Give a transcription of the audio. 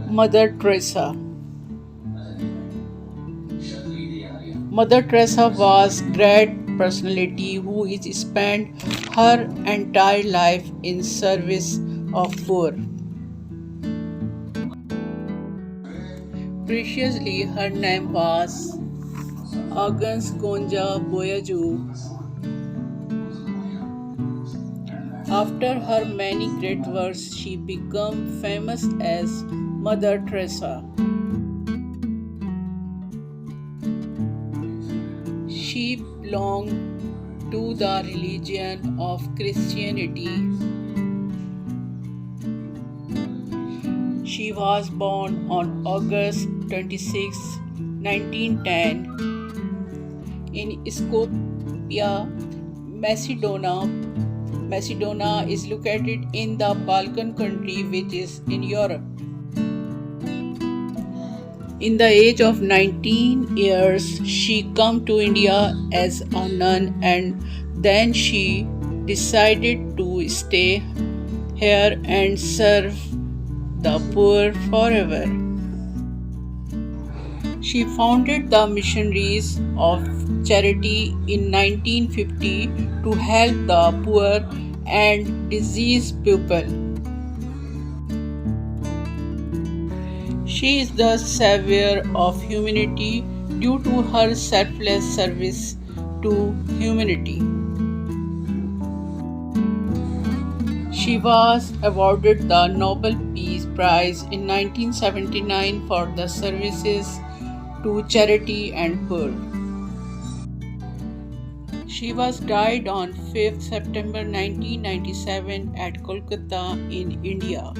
Mother Teresa. Mother Teresa was great personality who is spent her entire life in service of poor. Preciously, her name was Agnes Gonja Boyaju. After her many great works, she became famous as Mother Teresa. She belonged to the religion of Christianity. She was born on August 26, 1910 in Skopje, Macedonia. Macedonia is located in the Balkan country which is in Europe. In the age of 19 years, she came to India as a nun and then she decided to stay here and serve the poor forever. She founded the Missionaries of Charity in 1950 to help the poor and diseased people. She is the savior of humanity due to her selfless service to humanity. She was awarded the Nobel Peace Prize in 1979 for the services to charity and poor. She was died on 5th September 1997 at Kolkata in India.